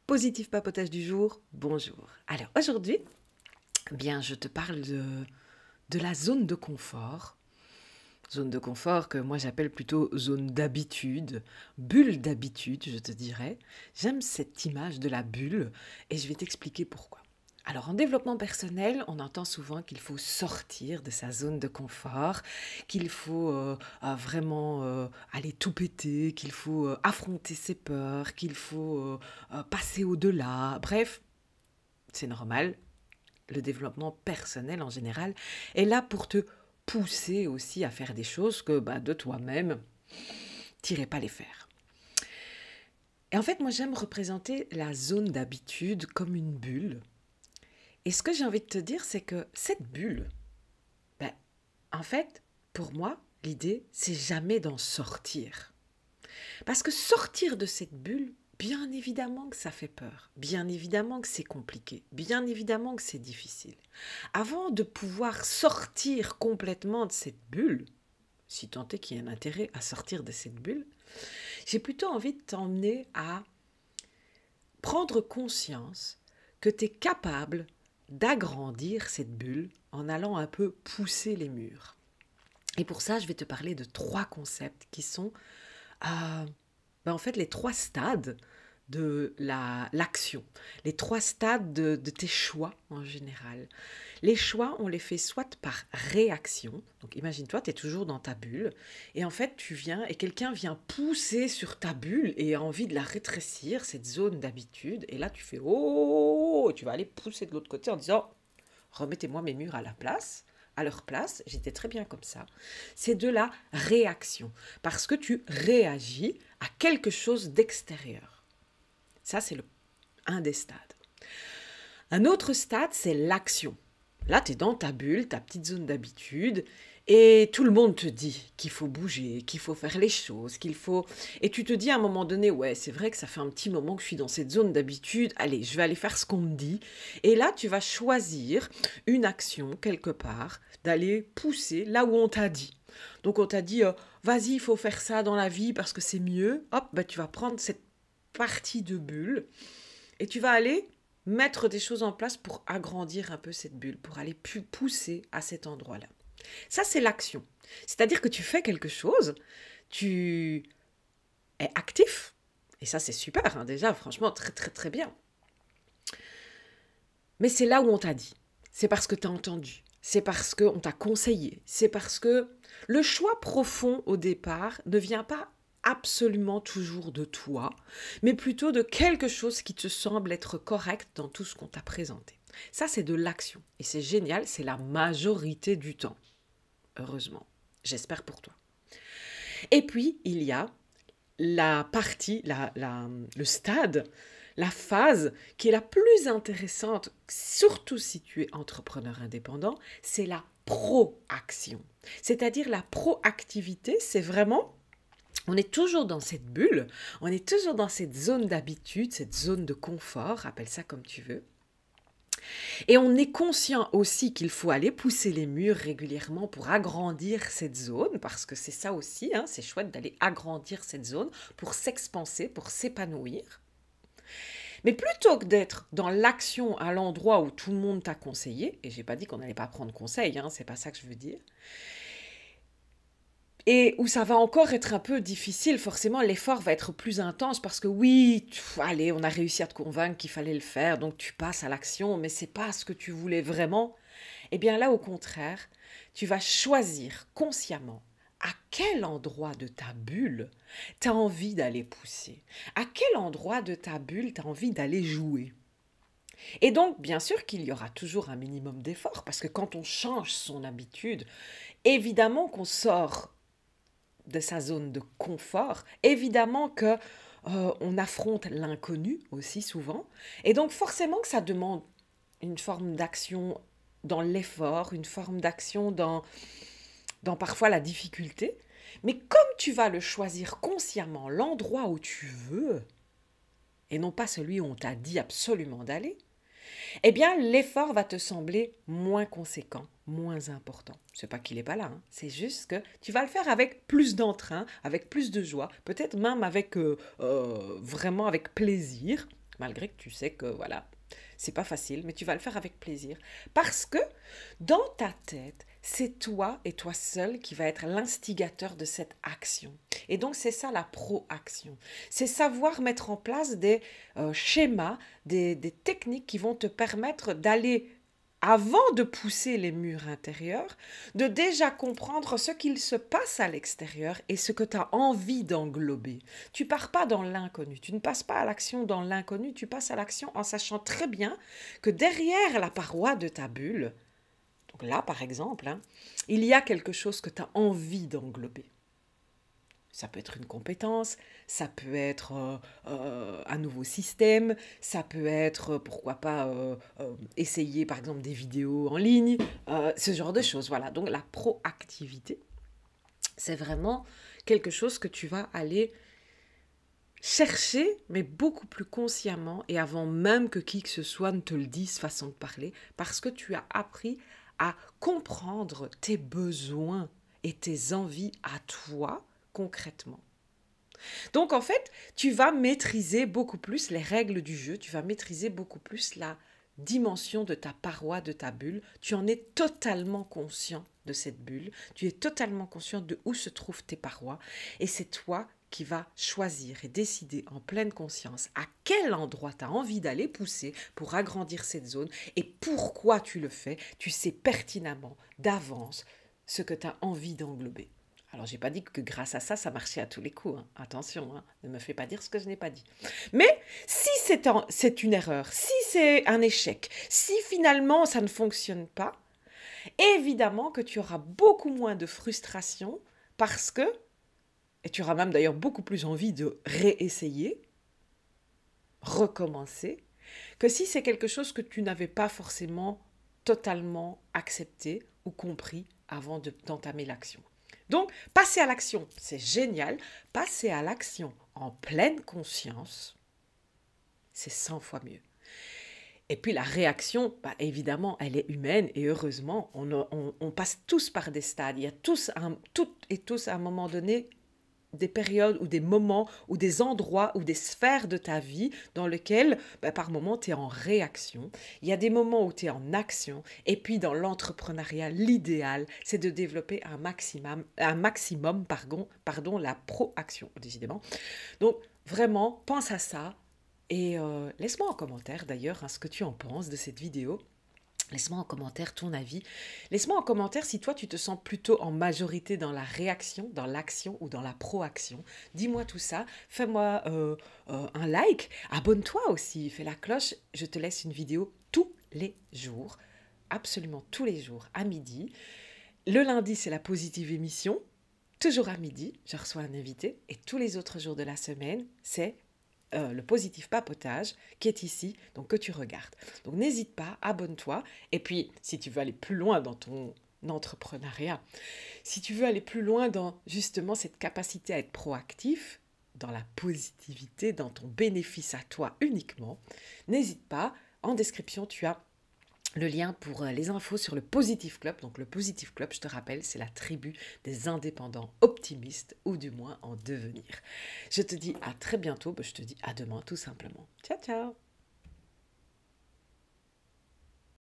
Positif papotage du jour, bonjour. Alors aujourd'hui, je te parle de la zone de confort. Zone de confort que moi j'appelle plutôt zone d'habitude, bulle d'habitude, je te dirais. J'aime cette image de la bulle et je vais t'expliquer pourquoi. Alors en développement personnel, on entend souvent qu'il faut sortir de sa zone de confort, qu'il faut vraiment aller tout péter, qu'il faut affronter ses peurs, qu'il faut passer au-delà. Bref, c'est normal. Le développement personnel en général est là pour te pousser aussi à faire des choses que de toi-même, tu n'irais pas les faire. Et en fait, moi j'aime représenter la zone d'habitude comme une bulle. Et ce que j'ai envie de te dire, c'est que cette bulle, ben, en fait, pour moi, l'idée, c'est jamais d'en sortir. Parce que sortir de cette bulle, bien évidemment que ça fait peur, bien évidemment que c'est compliqué, bien évidemment que c'est difficile. Avant de pouvoir sortir complètement de cette bulle, si tant est qu'il y a un intérêt à sortir de cette bulle, j'ai plutôt envie de t'emmener à prendre conscience que tu es capable d'agrandir cette bulle en allant un peu pousser les murs. Et pour ça, je vais te parler de 3 concepts qui sont en fait les 3 stades de l'action, les 3 stades de tes choix en général. Les choix, on les fait soit par réaction, donc imagine-toi, tu es toujours dans ta bulle, et en fait tu viens, et quelqu'un vient pousser sur ta bulle et a envie de la rétrécir, cette zone d'habitude, et là tu fais oh, tu vas aller pousser de l'autre côté en disant remettez-moi mes murs à leur place, j'étais très bien comme ça. C'est de la réaction, parce que tu réagis à quelque chose d'extérieur. Ça, c'est un des stades. Un autre stade, c'est l'action. Là, tu es dans ta bulle, ta petite zone d'habitude, et tout le monde te dit qu'il faut bouger, qu'il faut faire les choses, qu'il faut... Et tu te dis à un moment donné, ouais, c'est vrai que ça fait un petit moment que je suis dans cette zone d'habitude, allez, je vais aller faire ce qu'on me dit. Et là, tu vas choisir une action, quelque part, d'aller pousser là où on t'a dit. Donc, on t'a dit, vas-y, il faut faire ça dans la vie parce que c'est mieux. Hop, tu vas prendre cette partie de bulle et tu vas aller mettre des choses en place pour agrandir un peu cette bulle, pour aller plus pousser à cet endroit-là. Ça, c'est l'action. C'est-à-dire que tu fais quelque chose, tu es actif, et ça, c'est super, hein, déjà, franchement, très, très, très bien. Mais c'est là où on t'a dit. C'est parce que tu as entendu. C'est parce qu'on t'a conseillé. C'est parce que le choix profond au départ ne vient pas absolument toujours de toi, mais plutôt de quelque chose qui te semble être correct dans tout ce qu'on t'a présenté. Ça, c'est de l'action. Et c'est génial, c'est la majorité du temps. Heureusement. J'espère pour toi. Et puis, il y a la partie, le stade, la phase qui est la plus intéressante, surtout si tu es entrepreneur indépendant, c'est la proaction. C'est-à-dire la proactivité, c'est vraiment... On est toujours dans cette bulle, on est toujours dans cette zone d'habitude, cette zone de confort, appelle ça comme tu veux. Et on est conscient aussi qu'il faut aller pousser les murs régulièrement pour agrandir cette zone, parce que c'est ça aussi, hein, c'est chouette d'aller agrandir cette zone pour s'expanser, pour s'épanouir. Mais plutôt que d'être dans l'action à l'endroit où tout le monde t'a conseillé, et j'ai pas dit qu'on n'allait pas prendre conseil, hein, c'est pas ça que je veux dire, et où ça va encore être un peu difficile, forcément l'effort va être plus intense parce que oui, allez, on a réussi à te convaincre qu'il fallait le faire, donc tu passes à l'action, mais c'est pas ce que tu voulais vraiment. Eh bien là, au contraire, tu vas choisir consciemment à quel endroit de ta bulle tu as envie d'aller pousser, à quel endroit de ta bulle tu as envie d'aller jouer. Et donc, bien sûr qu'il y aura toujours un minimum d'effort, parce que quand on change son habitude, évidemment qu'on sort de sa zone de confort, évidemment que on affronte l'inconnu aussi souvent, et donc forcément que ça demande une forme d'action dans l'effort, une forme d'action dans parfois la difficulté, mais comme tu vas le choisir consciemment, l'endroit où tu veux, et non pas celui où on t'a dit absolument d'aller, eh bien l'effort va te sembler moins conséquent, moins important. C'est pas qu'il n'est pas là, hein. C'est juste que tu vas le faire avec plus d'entrain, avec plus de joie, peut-être même avec vraiment avec plaisir, malgré que tu sais que voilà, c'est pas facile, mais tu vas le faire avec plaisir. Parce que dans ta tête, c'est toi et toi seul qui va être l'instigateur de cette action. Et donc c'est ça la proaction. C'est savoir mettre en place des schémas, des techniques qui vont te permettre d'aller avant de pousser les murs intérieurs, de déjà comprendre ce qu'il se passe à l'extérieur et ce que tu as envie d'englober. Tu pars pas dans l'inconnu, tu ne passes pas à l'action dans l'inconnu, tu passes à l'action en sachant très bien que derrière la paroi de ta bulle, donc là par exemple, hein, il y a quelque chose que tu as envie d'englober. Ça peut être une compétence, ça peut être un nouveau système, ça peut être, pourquoi pas, essayer par exemple des vidéos en ligne, ce genre de choses. Voilà, donc la proactivité, c'est vraiment quelque chose que tu vas aller chercher, mais beaucoup plus consciemment et avant même que qui que ce soit ne te le dise façon de parler, parce que tu as appris à comprendre tes besoins et tes envies à toi concrètement. Donc en fait, tu vas maîtriser beaucoup plus les règles du jeu, tu vas maîtriser beaucoup plus la dimension de ta paroi, de ta bulle. Tu en es totalement conscient de cette bulle, tu es totalement conscient de où se trouvent tes parois et c'est toi qui vas choisir et décider en pleine conscience à quel endroit tu as envie d'aller pousser pour agrandir cette zone et pourquoi tu le fais. Tu sais pertinemment d'avance ce que tu as envie d'englober. Alors, j'ai pas dit que grâce à ça, ça marchait à tous les coups. Hein. Attention, hein, ne me fais pas dire ce que je n'ai pas dit. Mais si c'est une erreur, si c'est un échec, si finalement ça ne fonctionne pas, évidemment que tu auras beaucoup moins de frustration parce que, et tu auras même d'ailleurs beaucoup plus envie de réessayer, recommencer, que si c'est quelque chose que tu n'avais pas forcément totalement accepté ou compris avant d'entamer l'action. Donc, passer à l'action, c'est génial. Passer à l'action en pleine conscience, c'est 100 fois mieux. Et puis la réaction, bah, évidemment, elle est humaine et heureusement, on passe tous par des stades. Il y a toutes et tous à un moment donné des périodes ou des moments ou des endroits ou des sphères de ta vie dans lesquelles, bah, par moments, tu es en réaction. Il y a des moments où tu es en action. Et puis, dans l'entrepreneuriat, l'idéal, c'est de développer un maximum, la proaction, décidément. Donc, vraiment, pense à ça. Et laisse-moi en commentaire, d'ailleurs, hein, ce que tu en penses de cette vidéo. Laisse-moi en commentaire ton avis. Laisse-moi en commentaire si toi, tu te sens plutôt en majorité dans la réaction, dans l'action ou dans la proaction. Dis-moi tout ça. Fais-moi un like. Abonne-toi aussi. Fais la cloche. Je te laisse une vidéo tous les jours. Absolument tous les jours à midi. Le lundi, c'est la positive émission. Toujours à midi, je reçois un invité. Et tous les autres jours de la semaine, c'est le positif papotage qui est ici, donc que tu regardes. Donc n'hésite pas, abonne-toi. Et puis, si tu veux aller plus loin dans ton entrepreneuriat, si tu veux aller plus loin dans justement cette capacité à être proactif, dans la positivité, dans ton bénéfice à toi uniquement, n'hésite pas, en description, tu as le lien pour les infos sur le Positive Club. Donc le Positive Club, je te rappelle, c'est la tribu des indépendants optimistes ou du moins en devenir. Je te dis à très bientôt, je te dis à demain tout simplement. Ciao, ciao!